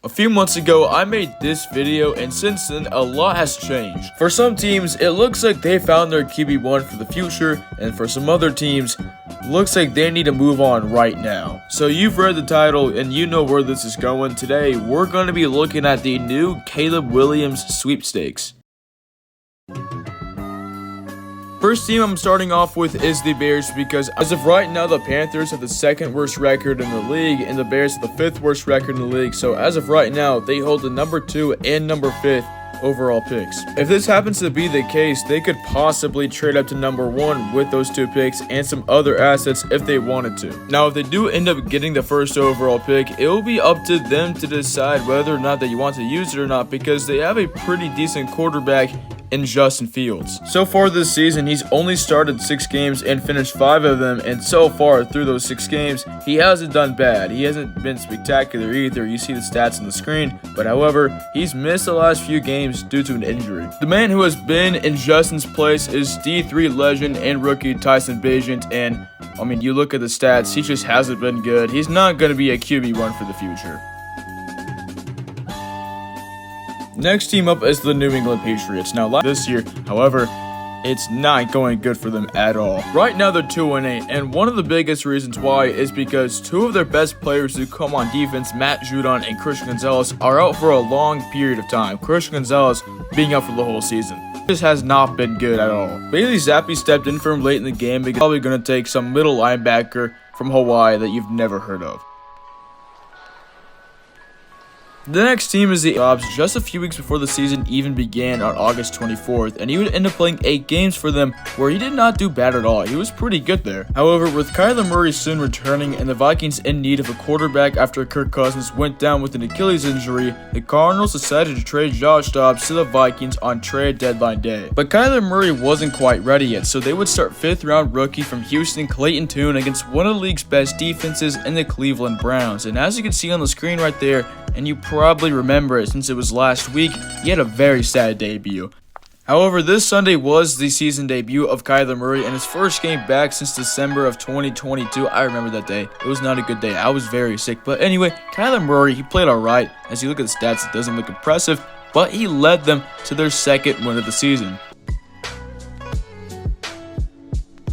A few months ago, I made this video, and since then, a lot has changed. For some teams, it looks like they found their QB1 for the future, and for some other teams, looks like they need to move on right now. So you've read the title, and you know where this is going. Today, we're going to be looking at the new Caleb Williams Sweepstakes. First team I'm starting off with is the Bears, because as of right now, the Panthers have the second worst record in the league, and the Bears have the fifth worst record in the league. So as of right now, they hold the number 2 and number 5th overall picks. If this happens to be the case, they could possibly trade up to number 1 with those 2 picks and some other assets if they wanted to. Now, if they do end up getting the first overall pick, it will be up to them to decide whether or not they want to use it or not, because they have a pretty decent quarterback in Justin Fields. So far this season, he's only started 6 games and finished 5 of them, and so far through those 6 games, he hasn't done bad. He hasn't been spectacular either. You see the stats on the screen, but however, he's missed the last few games due to an injury. The man who has been in Justin's place is D3 legend and rookie Tyson Bagent, and I mean, you look at the stats, he just hasn't been good. He's not going to be a QB1 for the future. Next team up is the New England Patriots. Now, this year, however, it's not going good for them at all. Right now, they're 2-8, and one of the biggest reasons why is because 2 of their best players who come on defense, Matt Judon and Christian Gonzalez, are out for a long period of time. Christian Gonzalez being out for the whole season. This has not been good at all. Bailey Zappi stepped in for him late in the game because he's probably going to take some middle linebacker from Hawaii that you've never heard of. The next team is the Dobbs. Just a few weeks before the season even began on August 24th, and he would end up playing 8 games for them where he did not do bad at all. He was pretty good there. However, with Kyler Murray soon returning and the Vikings in need of a quarterback after Kirk Cousins went down with an Achilles injury, the Cardinals decided to trade Josh Dobbs to the Vikings on trade deadline day. But Kyler Murray wasn't quite ready yet, so they would start 5th round rookie from Houston, Clayton Tune, against one of the league's best defenses in the Cleveland Browns. And as you can see on the screen right there, and you probably remember it since it was last week, he had a very sad debut. However, this Sunday was the season debut of Kyler Murray and his first game back since December of 2022. I remember that day. It was not a good day. I was very sick. But anyway, Kyler Murray, he played alright. As you look at the stats, it doesn't look impressive, but he led them to their second win of the season.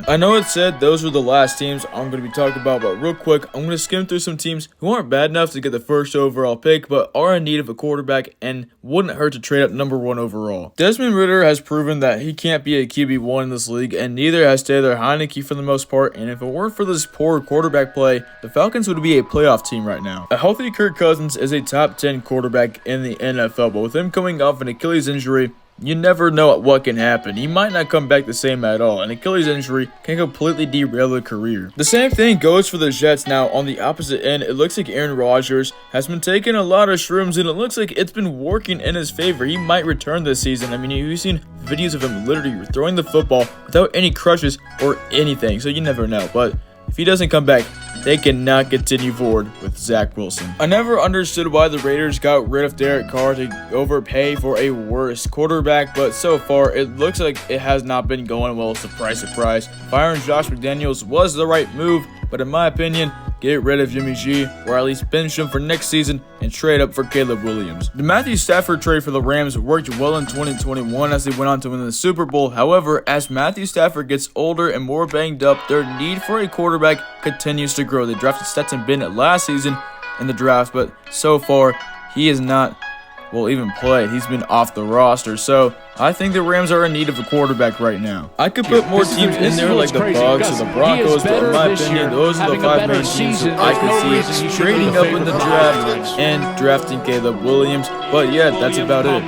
I know it said those were the last teams I'm going to be talking about, but real quick, I'm going to skim through some teams who aren't bad enough to get the first overall pick, but are in need of a quarterback and wouldn't hurt to trade up number 1 overall. Desmond Ridder has proven that he can't be a QB1 in this league, and neither has Taylor Heineke for the most part, and if it weren't for this poor quarterback play, the Falcons would be a playoff team right now. A healthy Kirk Cousins is a top 10 quarterback in the NFL, but with him coming off an Achilles injury, you never know what can happen. He might not come back the same at all. An Achilles injury can completely derail a career. The same thing goes for the Jets. Now, on the opposite end, it looks like Aaron Rodgers has been taking a lot of shrooms, and it looks like it's been working in his favor. He might return this season. I mean, you've seen videos of him literally throwing the football without any crutches or anything, so you never know. But if he doesn't come back, they cannot continue forward with Zach Wilson. I never understood why the Raiders got rid of Derek Carr to overpay for a worse quarterback, but so far it looks like it has not been going well. Surprise, surprise. Firing Josh McDaniels was the right move, but in my opinion, get rid of Jimmy G, or at least bench him for next season and trade up for Caleb Williams. The Matthew Stafford trade for the Rams worked well in 2021 as they went on to win the Super Bowl. However, as Matthew Stafford gets older and more banged up, their need for a quarterback continues to grow. They drafted Stetson Bennett last season in the draft, but so far he has not even played. He's been off the roster, so I think the Rams are in need of a quarterback right now. I could put more teams in there like the Bucs or the Broncos, but in my opinion, those are the 5 main teams that I could see trading up in the draft and drafting Caleb Williams. But yeah, that's about it.